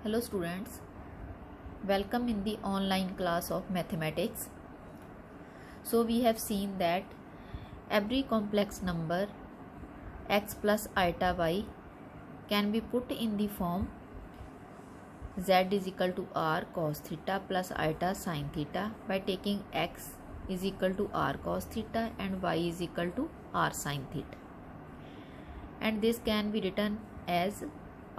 Hello students, welcome in the online class of mathematics. So we have seen that every complex number x plus iota y can be put in the form z is equal to r cos theta plus iota sin theta by taking x is equal to r cos theta and y is equal to r sin theta. And this can be written as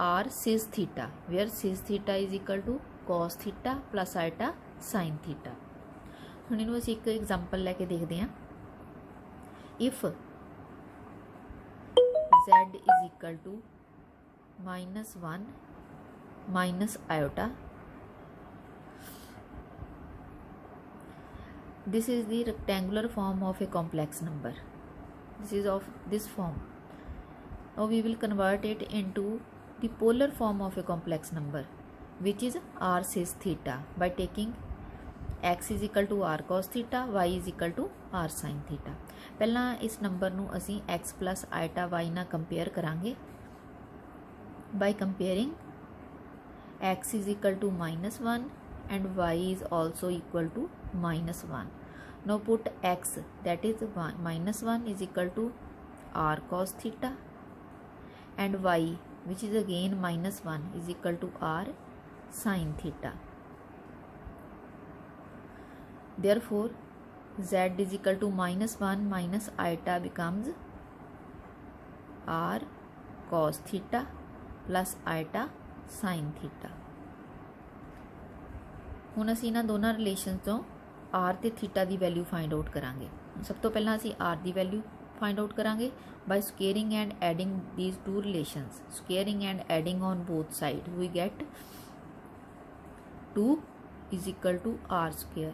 r cis theta, where cis theta is equal to cos theta plus iota sin theta. ਹੁਣ ਇਹਨੂੰ ਅਸੀਂ ਇੱਕ example ਲੈ ਕੇ ਦੇਖਦੇ ਹਾਂ. If z is equal to -1 minus iota, this is the rectangular form of a complex number. This is of this form. Now we will convert it into the polar form of a complex number, which is r cis theta, by taking x is equal to r cos theta, y is equal to r sin theta. ਪਹਿਲਾਂ ਇਸ number ਨੂੰ ਅਸੀਂ x plus iota y ਨਾਲ compare ਕਰਾਂਗੇ. By comparing, x is equal to -1 and y is also equal to -1. Now put x, that is -1 is equal to r cos theta, and y, which is again -1, is equal to r sin theta. Therefore z is equal to -1 minus iota becomes r cos theta plus iota sin theta. ਹੁਣ ਅਸੀਂ ਇਹਨਾਂ ਦੋਨਾਂ relation ਤੋਂ r ਤੇ theta ਦੀ value find out ਕਰਾਂਗੇ. ਸਭ ਤੋਂ ਪਹਿਲਾਂ ਅਸੀਂ r ਦੀ ਵੈਲਿਊ find out करेंगे by squaring and adding these two relations. Squaring and adding on both sides, we get 2 is equal to r square.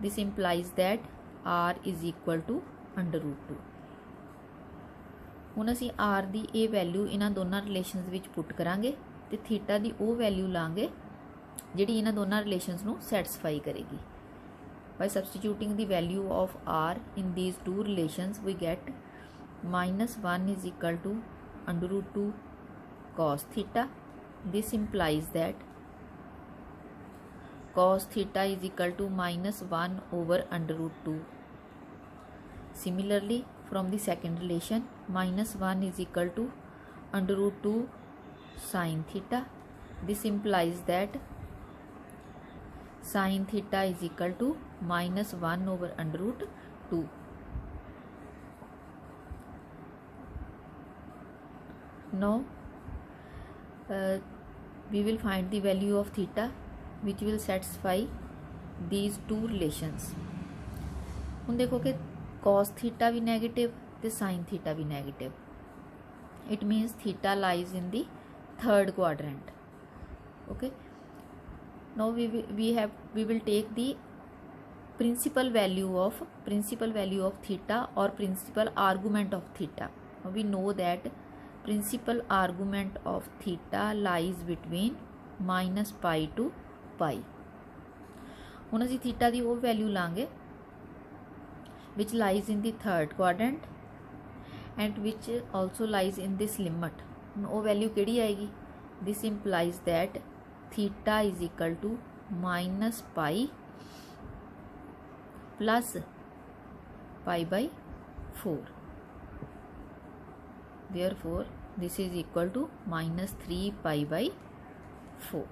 This implies that r is equal to under root 2. ਹੁਣ ਅਸੀਂ r ਦੀ ਇਹ value ਇਹਨਾਂ ਦੋਨਾਂ relations ਵਿੱਚ ਪੁੱਟ ਕਰਾਂਗੇ ਤੇ theta ਦੀ ਉਹ value ਲਾਂਗੇ ਜਿਹੜੀ ਇਹਨਾਂ ਦੋਨਾਂ ਰਿਲੇਸ਼ਨਸ ਨੂੰ ਸੈਟੀਸਫਾਈ ਕਰੇਗੀ. By substituting the value of r in these two relations, we get -1 is equal to under root 2 cos theta. This implies that cos theta is equal to -1 over under root 2. Similarly, from the second relation, -1 is equal to under root 2 sin theta. This implies that sin theta is equal to -1 over under root 2. Now we will find the value of theta which will satisfy these two relations. ਹੁਣ ਦੇਖੋ ਕਿ cos theta भी negative ਤੇ sin theta भी negative. It means theta lies in the third quadrant. Okay. Now we will take the principal value of theta or principal argument of theta. Now we know that principal argument of theta lies between -pi to pi. ਹੁਣ ਅਸੀਂ theta ਦੀ ਉਹ value ਲਾਂਗੇ which lies in the third quadrant and which also lies in this limit. ਹੁਣ ਉਹ value ਕਿਹੜੀ ਆਏਗੀ? This implies that theta is equal to -pi plus pi by 4. Therefore this is equal to -3 pi by 4.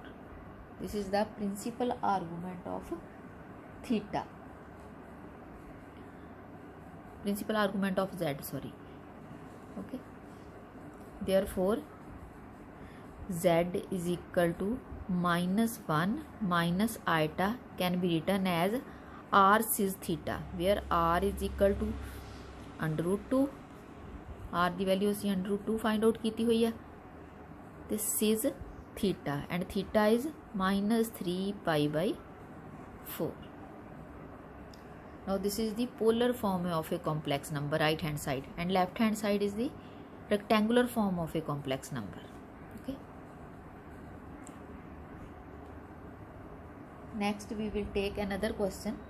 This is the principal argument of theta, principal argument of z, sorry. Okay, therefore z is equal to -1 minus iota can be written as r cis theta, where r is equal to under root 2. r the value ਅਸੀਂ under root 2 find out ਕੀਤੀ ਹੋਈ ਹੈ ਤੇ cis theta, and theta is -3 pi by 4. Now this is the polar form of a complex number, right hand side, and left hand side is the rectangular form of a complex number. Okay. Next we will take another question.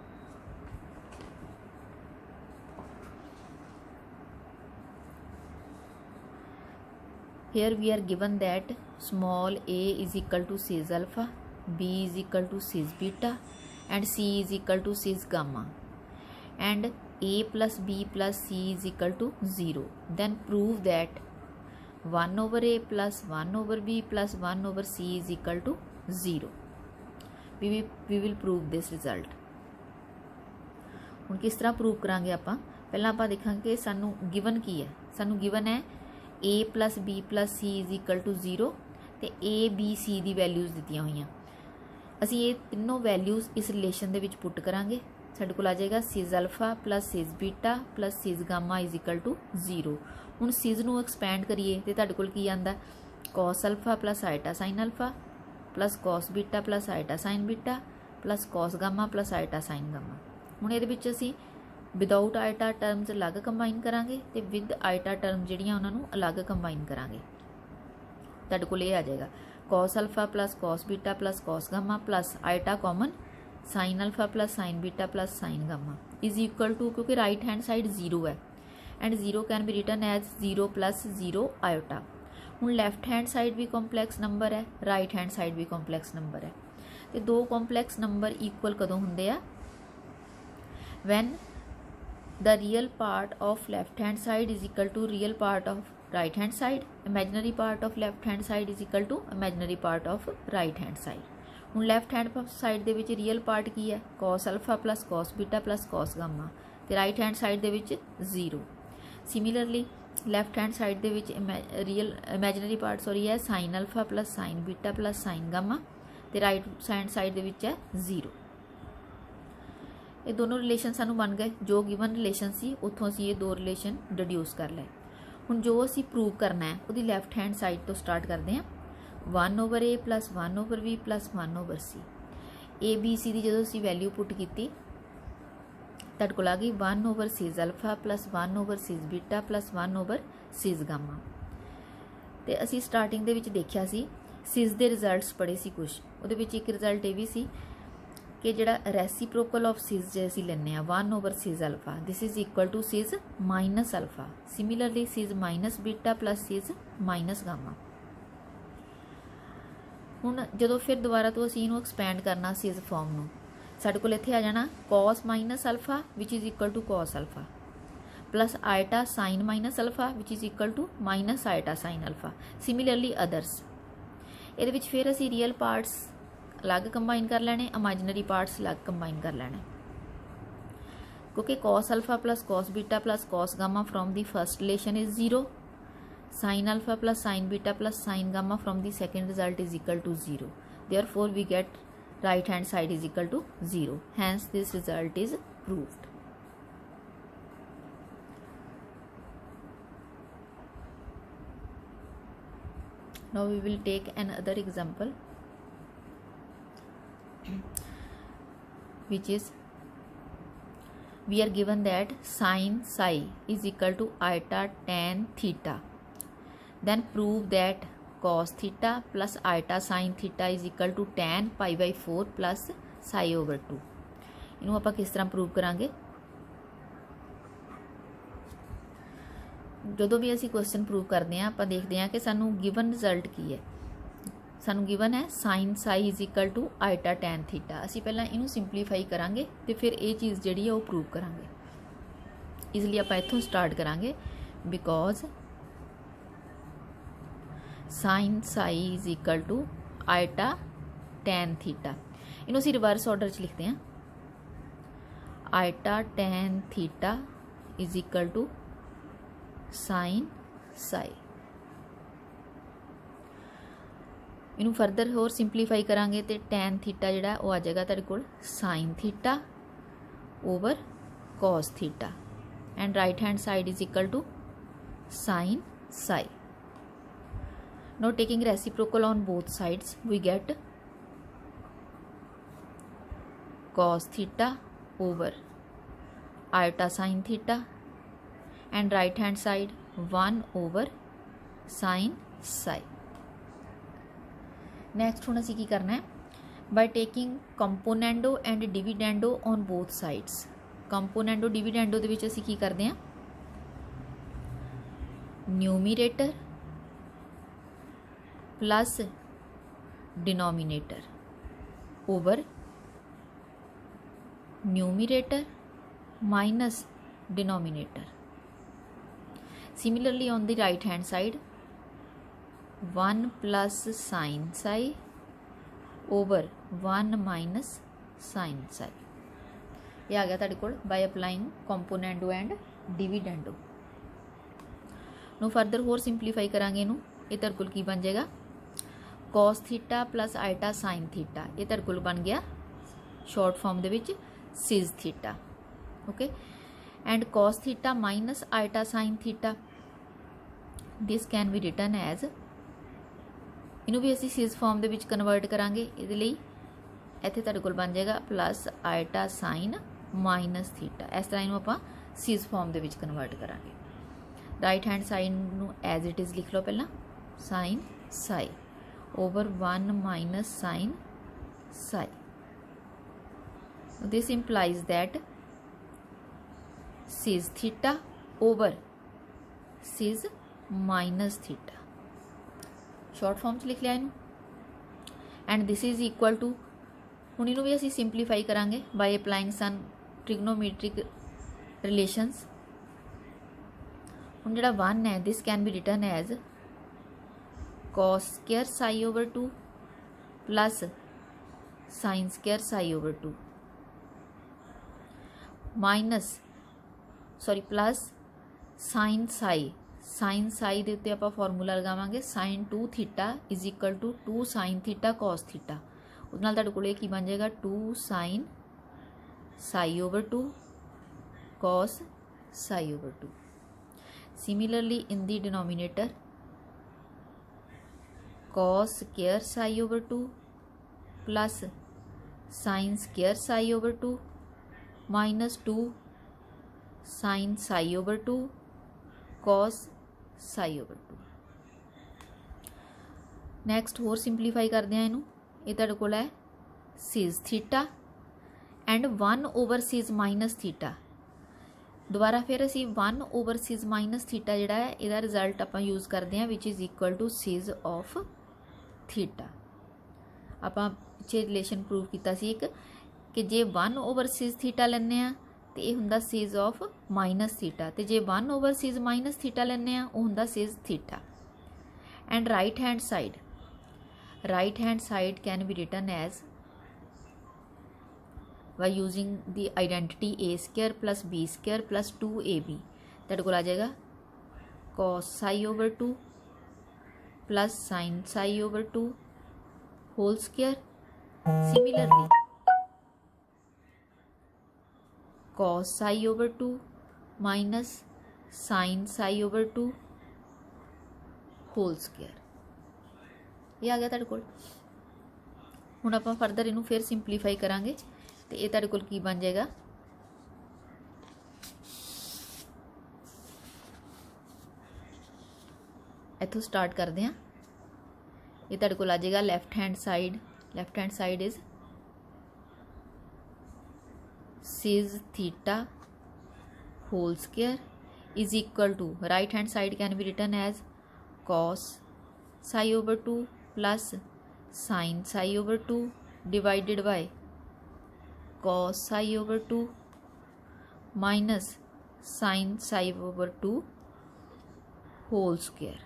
Here we are given that small a is equal to cis alpha, b is equal to cis beta, and c is equal to cis gamma, and a plus b plus c is equal to 0. Then prove that 1 over a plus 1 over b plus 1 over c is equal to 0. We will prove this result. ਹੁਣ किस तरह prove करांगे आपां? पहला आपां देखांगे सानू given की है. सानू गिवन है a plus b plus c is equal to 0 ਤੇ a b c the values ਦਿੱਤੀਆਂ ਹੋਈਆਂ. ਅਸੀਂ ਇਹ ਤਿੰਨੋਂ ਵੈਲਿਊਜ਼ ਇਸ ਰਿਲੇਸ਼ਨ ਦੇ ਵਿੱਚ ਪੁੱਟ ਕਰਾਂਗੇ. ਸਾਡੇ ਕੋਲ ਆ ਜਾਏਗਾ cos alpha plus cos beta plus cos gamma is equal to 0. ਹੁਣ ਸਿਸ ਨੂੰ ਐਕਸਪੈਂਡ ਕਰੀਏ ਤੇ ਤੁਹਾਡੇ ਕੋਲ ਕੀ ਆਂਦਾ? cos alpha plus iota sine alpha plus cos beta plus iota sine beta plus cos gamma plus iota sine gamma. हुण इहदे विच असीं विदाउट आइटा टर्म्स अलग कंबाइन करांगे ते विद आइटा टर्म जिहड़ियां उहनां नूं अलग कंबाइन करांगे. तुहाडे कोल इह आ जाएगा cos alpha plus cos beta plus cos gamma plus iota common sine alpha plus sine beta plus sine gamma is equal to, क्योंकि राइट हैंड साइड 0 है and 0 can be written as 0 plus 0 iota. ਹੁਣ left hand side भी complex number है, right hand side भी complex number है. तो दो complex number equal कदों होंदे आ? When the real part of left hand side is equal to real part of right hand side, imaginary part of left hand side is equal to imaginary part of right hand side. ਹੁਣ left hand side दे विच real part की है? Cos alpha plus cos beta plus cos gamma, ते right hand side दे विच 0. Similarly left hand side दे विच रियल इमेजनरी पार्ट है sine alpha plus sine beta plus sine gamma, ते राइट हैंड साइड दे विच है 0. ये दोनों रिलेशन सानू बन गए. जो गिवन रिलेशन सी उत्थों असीं ये दो रिलेशन डिड्यूस कर लए. हुण जो असीं प्रूव करना है उहदी लैफ्ट हैंड साइड तो स्टार्ट करते हैं. 1 over A plus 1 over B plus 1 over C. A B C की जो असीं वैल्यू पुट की तुहाडे कोल आ गई 1 over cis alpha plus 1 over सिस बीटा प्लस 1 ओवर सिस गामा. तो असी स्टार्टिंग दे विच देखिया सी सिस दे रिजल्ट्स पढ़े सी कुछ. उहदे विच एक रिजल्ट ये भी सी कि जिहड़ा रेसिप्रोकल ऑफ सिस जे असी लैने 1 over cis alpha this is equal to cis minus alpha. Similarly cis minus beta plus cis minus gamma. हुण जदों फिर दोबारा तो असी इहनूं एक्सपैंड करना सिस फॉर्म नूं, साडे कोल इत्थे आ जाना cos minus alpha which is equal to cos alpha plus iota sine minus alpha which is equal to minus iota sine alpha. Similarly others ये विच फिर असी रियल पार्ट्स अलग कंबाइन कर लेने, इमेजिनरी पार्ट्स अलग कंबाइन कर लेने, क्योंकि cos alpha plus cos beta plus cos gamma from the first relation is 0. Sine alpha plus sine beta plus sine gamma from the second result is equal to 0. Therefore we get right hand side is equal to 0. Hence this result is proved. Now we will take another example which is we are given that sin psi is equal to iota tan theta. Then prove that cos theta plus iota sin theta is equal to tan pi by 4 plus psi over 2. इनू आपां किस तरह prove करांगे? जदों भी असी question prove करते हैं आपां देखते हैं कि सानू गिवन रिजल्ट की है. सानू गिवन है sin psi is equal to iota tan theta. असी पहला इनू सिंपलीफाई करांगे ते फिर ये चीज़ जिहड़ी है वो प्रूव करांगे. इसलिए आपां इत्थों स्टार्ट करांगे. Because sine psi is equal to iota tan theta. इन्हों असीं रिवर्स ऑर्डर च लिखते हैं. Iota tan theta is equal to sine psi. इनू फर्दर होर सिंपलीफाई करांगे तो टैन थीटा जिहड़ा वो आ जाएगा तुहाडे कोल sine theta over cos theta and right hand side is equal to sine psi. Now taking reciprocal on both sides we get cos theta over iota sin theta and right hand side 1 over sin psi. Next हुण असीं की करना है? By taking componendo and dividendo on both sides. Componendo dividendo दे विच असीं की करदे हां? Numerator plus denominator over numerator minus denominator. Similarly on the right hand side 1 plus sin psi over 1 minus sin psi. ये आ गया तुहाडे कोल by applying componendo and dividendo. नू फर्दर होर सिंपलीफाई करांगे इनू. ये तुहाडे कोल की बन जाएगा cos theta plus iota sin theta. ये तुहाडे कोल बन गया शॉर्ट फॉर्म दे विच cis theta. Okay and cos theta minus iota sin theta. This can be written as इनू भी असी सिज फॉर्म दे विच कन्वर्ट करांगे. इहदे लई इत्थे तुहाडे कोल बन जाएगा plus iota sine minus theta. इस तरह इनू आपां सिज फॉर्म दे विच कन्वर्ट करांगे. राइट हैंड साइड नू एज इट इज़ लिख लो पहला sine psi over 1 minus sine psi. This implies that cis theta over cis minus theta. Short form च लिख लिया इनू and this is equal to हुण इनू भी असी सिंपलीफाई करांगे by applying some trigonometric relations. हुण जिहड़ा 1 है this can be written as cos square psi over 2 plus sine square psi over 2 minus plus sine psi दे उत्ते आपां फॉर्मूला लगावांगे sine 2 theta is equal to 2 sine theta cos theta. उस नाल तुहाडे कोल की बन जाएगा 2 sine psi over 2 cos psi over 2. Similarly in the denominator cos square psi over 2 plus sine square psi over 2 minus 2 sine psi over 2 cos psi over 2. Next होर simplify करते हैं इनू. ये तुहाडे कोल है cis theta and 1 over cis minus theta. दोबारा फिर असी 1 ओवर सिज माइनस थीटा जिहड़ा है इहदा रिजल्ट आपां यूज़ करते हैं विच इज़ इक्वल टू सिज ऑफ थीटा. आपां पिछे रिलेशन प्रूव किया सी एक कि जे 1 ओवर सिज थीटा लैंदे आ तो यह हुंदा सिज ऑफ माइनस थीटा तो जे 1 ओवर सिज माइनस थीटा लैंदे आ वो हुंदा cis theta. And right hand side can be written as by using the identity a square plus b square plus 2ab. That को आ जाएगा cos psi over 2 plus sine psi over 2 whole square. Similarly cos psi over 2 minus sine psi over 2 whole square. ये आ गया तुहाडे कोल. हुण आपां further इनू फिर सिंपलीफाई करांगे तो ये तुहाडे कोल की बन जाएगा इत्थों स्टार्ट करते हैं. ये तुहाडे कोल आ जाएगा left hand side is cis theta whole square is equal to right hand side can be written as cos psi over 2 plus sine psi over 2 divided by cos psi over 2 minus sine psi over 2 whole square.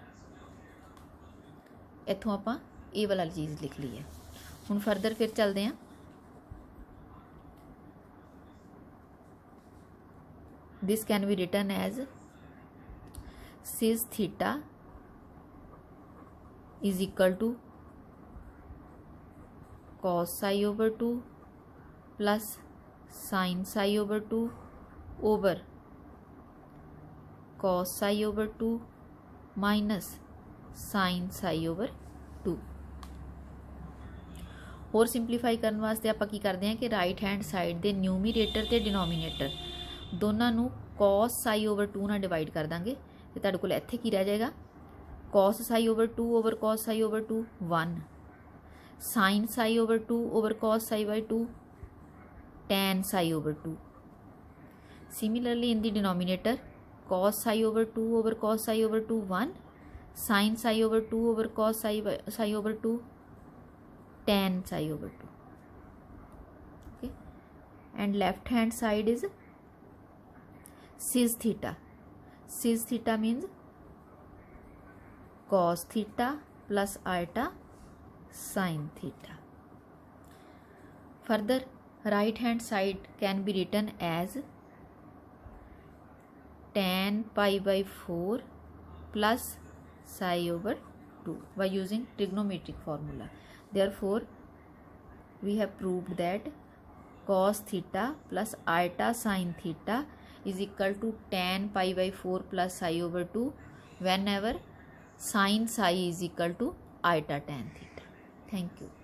इत्थों आपां ये वाला चीज़ लिख ली है. हुण further फिर चलते हैं. This can be written as cis theta is equal to cos psi over 2 plus sine psi over 2 over cos psi over 2 minus sine psi over 2. होर सिंपलीफाई करने वास्ते आपां की करते हैं कि राइट हैंड साइड के न्यूमीरेटर ते डिनोमीनेटर दोनों नू cos साई ओवर 2 नाल डिवाइड कर देंगे तो तुहाडे कोल इत्थे की रह जाएगा cos psi over 2 over cos psi over 2 1 sine psi over 2 over cos psi by 2 tan psi over 2. Similarly in the denominator cos psi over 2 over cos psi over 2 1 sin psi over 2 over cos psi over 2, tan psi over 2. Okay, and left hand side is cis theta. Cis theta means cos theta plus iota sin theta. Further, right hand side can be written as tan pi by 4 plus psi over 2 by using trigonometric formula. Therefore, we have proved that cos theta plus iota sin theta is equal to tan pi by 4 plus psi over 2 whenever sin psi is equal to iota tan theta. Thank you.